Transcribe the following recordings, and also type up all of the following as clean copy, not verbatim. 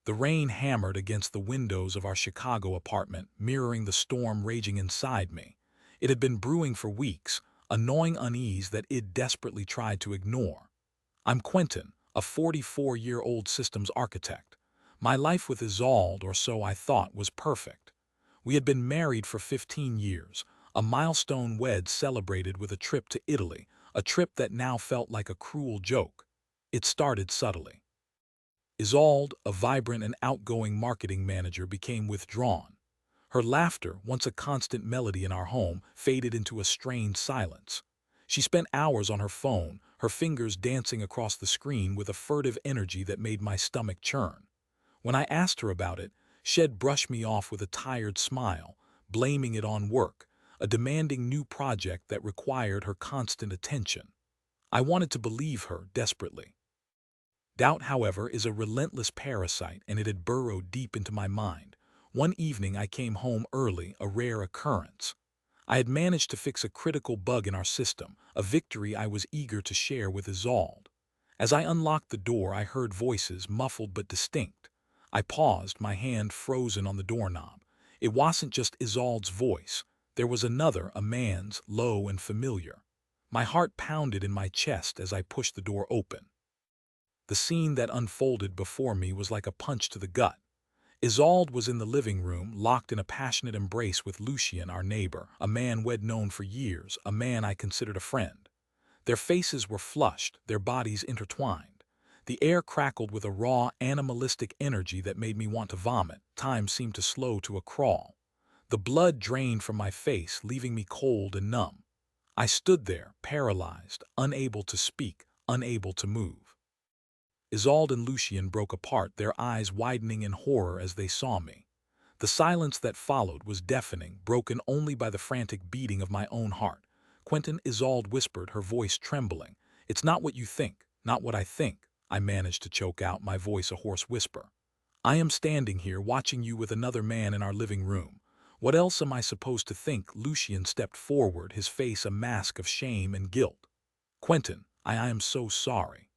The rain hammered against the windows of our Chicago apartment, mirroring the storm raging inside me. It had been brewing for weeks, a gnawing unease that Id desperately tried to ignore. I'm Quentin, a 44-year-old systems architect. My life with Isolde, or so I thought, was perfect. We had been married for 15 years, a milestone wed celebrated with a trip to Italy, a trip that now felt like a cruel joke. It started subtly. Isolde, a vibrant and outgoing marketing manager, became withdrawn. Her laughter, once a constant melody in our home, faded into a strained silence. She spent hours on her phone, her fingers dancing across the screen with a furtive energy that made my stomach churn. When I asked her about it, she'd brush me off with a tired smile, blaming it on work, a demanding new project that required her constant attention. I wanted to believe her desperately. Doubt, however, is a relentless parasite, and it had burrowed deep into my mind. One evening I came home early, a rare occurrence. I had managed to fix a critical bug in our system, a victory I was eager to share with Isolde. As I unlocked the door, I heard voices, muffled but distinct. I paused, my hand frozen on the doorknob. It wasn't just Isolde's voice. There was another, a man's, low and familiar. My heart pounded in my chest as I pushed the door open. The scene that unfolded before me was like a punch to the gut. Isolde was in the living room, locked in a passionate embrace with Lucian, our neighbor, a man we'd known for years, a man I considered a friend. Their faces were flushed, their bodies intertwined. The air crackled with a raw, animalistic energy that made me want to vomit. Time seemed to slow to a crawl. The blood drained from my face, leaving me cold and numb. I stood there, paralyzed, unable to speak, unable to move. Isolde and Lucian broke apart, their eyes widening in horror as they saw me. The silence that followed was deafening, broken only by the frantic beating of my own heart. "Quentin," Isolde whispered, her voice trembling. "It's not what you think, not what I think," I managed to choke out, my voice a hoarse whisper. "I am standing here watching you with another man in our living room. What else am I supposed to think?" Lucian stepped forward, his face a mask of shame and guilt. "Quentin, I am so sorry."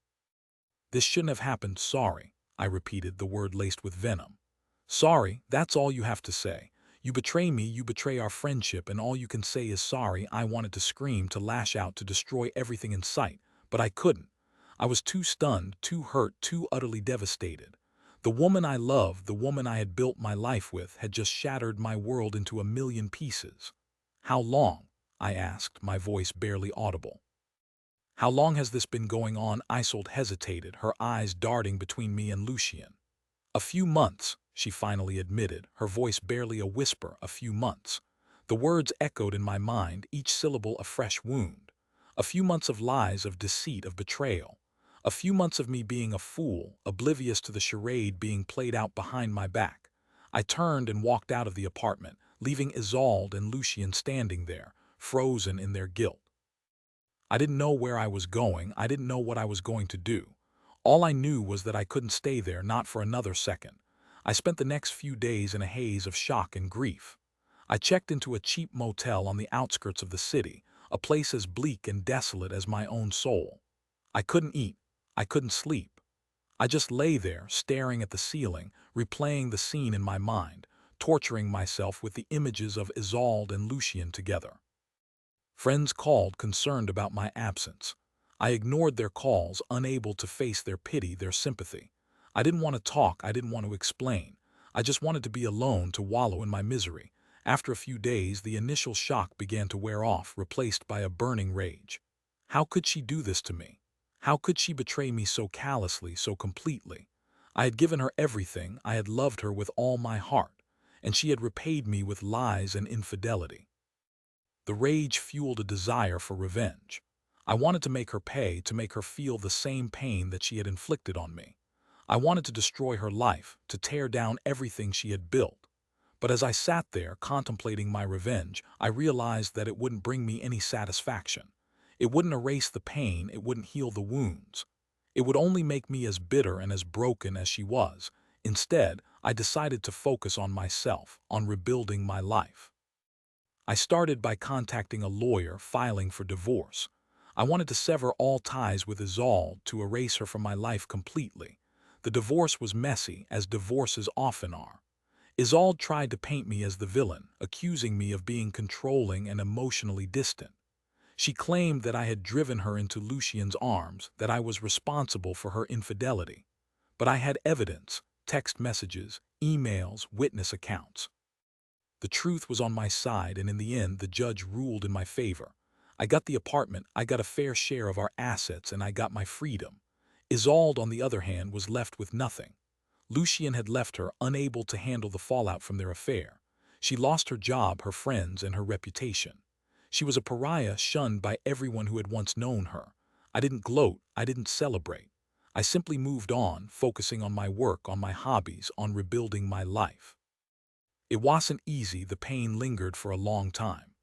"This shouldn't have happened, sorry," I repeated, the word laced with venom. "Sorry, that's all you have to say. You betray me, you betray our friendship, and all you can say is sorry." I wanted to scream, to lash out, to destroy everything in sight, but I couldn't. I was too stunned, too hurt, too utterly devastated. The woman I loved, the woman I had built my life with, had just shattered my world into a million pieces. "How long?" I asked, my voice barely audible. "How long has this been going on?" Isolde hesitated, her eyes darting between me and Lucian. "A few months," she finally admitted, her voice barely a whisper. "A few months." The words echoed in my mind, each syllable a fresh wound. A few months of lies, of deceit, of betrayal. A few months of me being a fool, oblivious to the charade being played out behind my back. I turned and walked out of the apartment, leaving Isolde and Lucian standing there, frozen in their guilt. I didn't know where I was going, I didn't know what I was going to do. All I knew was that I couldn't stay there, not for another second. I spent the next few days in a haze of shock and grief. I checked into a cheap motel on the outskirts of the city, a place as bleak and desolate as my own soul. I couldn't eat, I couldn't sleep. I just lay there, staring at the ceiling, replaying the scene in my mind, torturing myself with the images of Isolde and Lucian together. Friends called, concerned about my absence. I ignored their calls, unable to face their pity, their sympathy. I didn't want to talk, I didn't want to explain. I just wanted to be alone, to wallow in my misery. After a few days, the initial shock began to wear off, replaced by a burning rage. How could she do this to me? How could she betray me so callously, so completely? I had given her everything, I had loved her with all my heart, and she had repaid me with lies and infidelity. The rage fueled a desire for revenge. I wanted to make her pay, to make her feel the same pain that she had inflicted on me. I wanted to destroy her life, to tear down everything she had built. But as I sat there, contemplating my revenge, I realized that it wouldn't bring me any satisfaction. It wouldn't erase the pain, it wouldn't heal the wounds. It would only make me as bitter and as broken as she was. Instead, I decided to focus on myself, on rebuilding my life. I started by contacting a lawyer, filing for divorce. I wanted to sever all ties with Isolde, to erase her from my life completely. The divorce was messy, as divorces often are. Isolde tried to paint me as the villain, accusing me of being controlling and emotionally distant. She claimed that I had driven her into Lucian's arms, that I was responsible for her infidelity. But I had evidence: text messages, emails, witness accounts. The truth was on my side, and in the end, the judge ruled in my favor. I got the apartment, I got a fair share of our assets, and I got my freedom. Isolde, on the other hand, was left with nothing. Lucian had left her, unable to handle the fallout from their affair. She lost her job, her friends, and her reputation. She was a pariah, shunned by everyone who had once known her. I didn't gloat, I didn't celebrate. I simply moved on, focusing on my work, on my hobbies, on rebuilding my life. It wasn't easy, the pain lingered for a long time.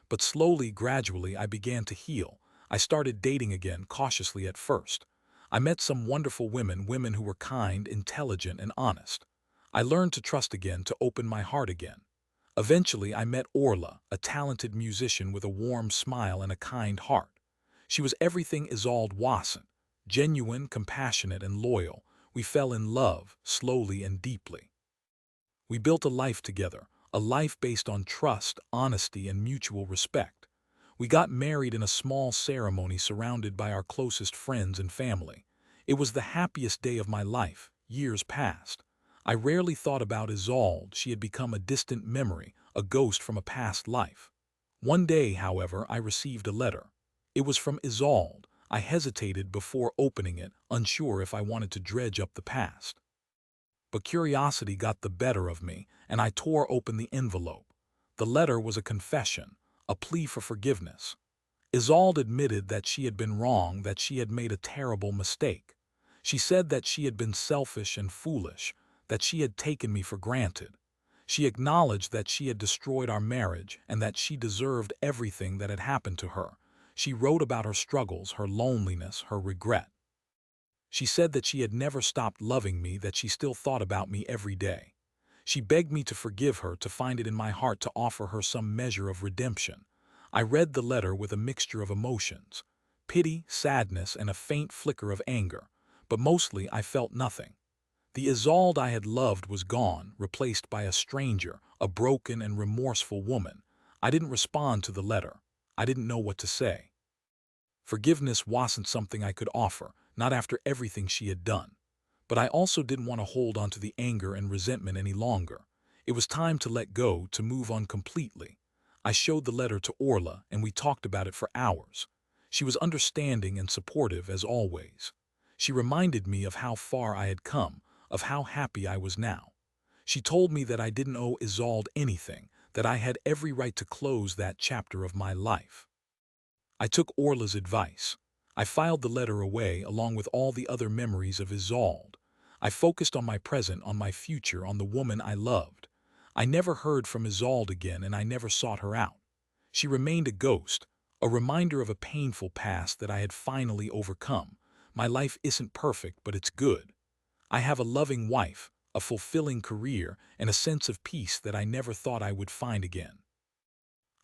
But slowly, gradually, I began to heal. I started dating again, cautiously at first. I met some wonderful women, women who were kind, intelligent, and honest. I learned to trust again, to open my heart again. Eventually, I met Orla, a talented musician with a warm smile and a kind heart. She was everything Isolde wasn't: genuine, compassionate, and loyal. We fell in love, slowly and deeply. We built a life together, a life based on trust, honesty, and mutual respect. We got married in a small ceremony surrounded by our closest friends and family. It was the happiest day of my life. Years passed. I rarely thought about Isolde. She had become a distant memory, a ghost from a past life. One day, however, I received a letter. It was from Isolde. I hesitated before opening it, unsure if I wanted to dredge up the past. But curiosity got the better of me, and I tore open the envelope. The letter was a confession, a plea for forgiveness. Isolde admitted that she had been wrong, that she had made a terrible mistake. She said that she had been selfish and foolish, that she had taken me for granted. She acknowledged that she had destroyed our marriage and that she deserved everything that had happened to her. She wrote about her struggles, her loneliness, her regret. She said that she had never stopped loving me, that she still thought about me every day. She begged me to forgive her, to find it in my heart to offer her some measure of redemption. I read the letter with a mixture of emotions: pity, sadness, and a faint flicker of anger. But mostly I felt nothing. The Isolde I had loved was gone, replaced by a stranger, a broken and remorseful woman. I didn't respond to the letter. I didn't know what to say. Forgiveness wasn't something I could offer, not after everything she had done. But I also didn't want to hold on to the anger and resentment any longer. It was time to let go, to move on completely. I showed the letter to Orla, and we talked about it for hours. She was understanding and supportive as always. She reminded me of how far I had come, of how happy I was now. She told me that I didn't owe Isolde anything, that I had every right to close that chapter of my life. I took Orla's advice. I filed the letter away along with all the other memories of Isolde. I focused on my present, on my future, on the woman I loved. I never heard from Isolde again, and I never sought her out. She remained a ghost, a reminder of a painful past that I had finally overcome. My life isn't perfect, but it's good. I have a loving wife, a fulfilling career, and a sense of peace that I never thought I would find again.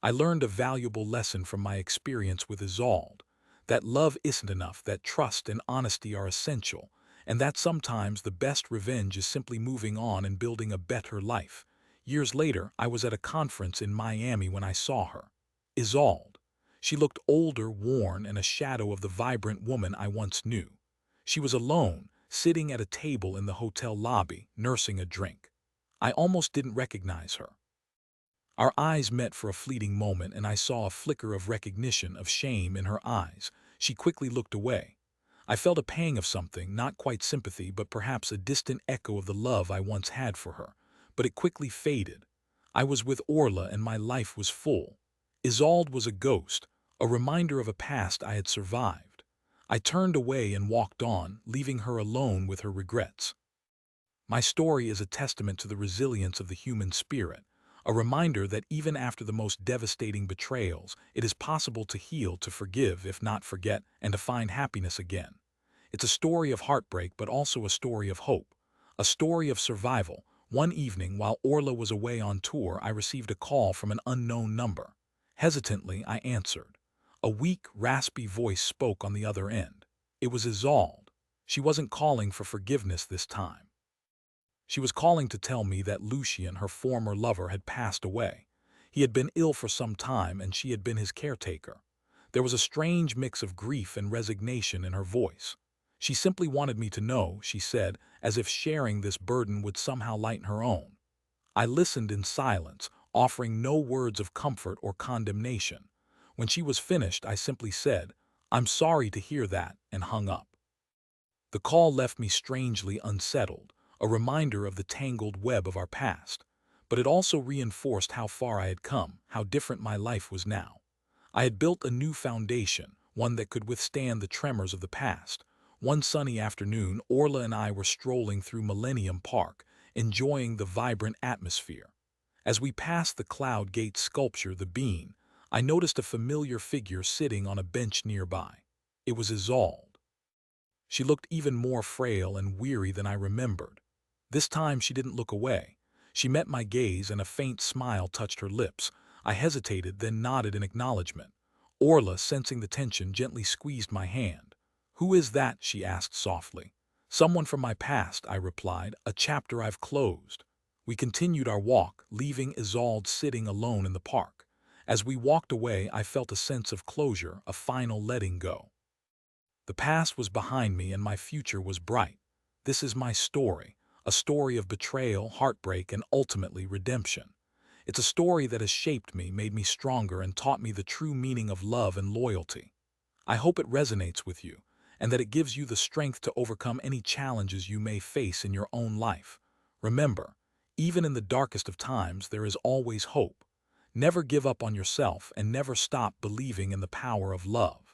I learned a valuable lesson from my experience with Isolde: that love isn't enough, that trust and honesty are essential, and that sometimes the best revenge is simply moving on and building a better life. Years later, I was at a conference in Miami when I saw her. Isolde. She looked older, worn, and a shadow of the vibrant woman I once knew. She was alone, sitting at a table in the hotel lobby, nursing a drink. I almost didn't recognize her. Our eyes met for a fleeting moment, and I saw a flicker of recognition, of shame in her eyes. She quickly looked away. I felt a pang of something, not quite sympathy, but perhaps a distant echo of the love I once had for her. But it quickly faded. I was with Orla, and my life was full. Isolde was a ghost, a reminder of a past I had survived. I turned away and walked on, leaving her alone with her regrets. My story is a testament to the resilience of the human spirit, a reminder that even after the most devastating betrayals, it is possible to heal, to forgive, if not forget, and to find happiness again. It's a story of heartbreak, but also a story of hope, a story of survival. One evening, while Orla was away on tour, I received a call from an unknown number. Hesitantly, I answered. A weak, raspy voice spoke on the other end. It was Isolde. She wasn't calling for forgiveness this time. She was calling to tell me that Lucian, her former lover, had passed away. He had been ill for some time and she had been his caretaker. There was a strange mix of grief and resignation in her voice. She simply wanted me to know, she said, as if sharing this burden would somehow lighten her own. I listened in silence, offering no words of comfort or condemnation. When she was finished, I simply said, "I'm sorry to hear that," and hung up. The call left me strangely unsettled, a reminder of the tangled web of our past. But it also reinforced how far I had come, how different my life was now. I had built a new foundation, one that could withstand the tremors of the past. One sunny afternoon, Orla and I were strolling through Millennium Park, enjoying the vibrant atmosphere. As we passed the Cloud Gate sculpture, the Bean, I noticed a familiar figure sitting on a bench nearby. It was Isolde. She looked even more frail and weary than I remembered. This time she didn't look away. She met my gaze and a faint smile touched her lips. I hesitated, then nodded in acknowledgement. Orla, sensing the tension, gently squeezed my hand. "Who is that?" she asked softly. "Someone from my past," I replied, "a chapter I've closed." We continued our walk, leaving Isolde sitting alone in the park. As we walked away, I felt a sense of closure, a final letting go. The past was behind me and my future was bright. This is my story, a story of betrayal, heartbreak, and ultimately redemption. It's a story that has shaped me, made me stronger, and taught me the true meaning of love and loyalty. I hope it resonates with you, and that it gives you the strength to overcome any challenges you may face in your own life. Remember, even in the darkest of times, there is always hope. Never give up on yourself and never stop believing in the power of love.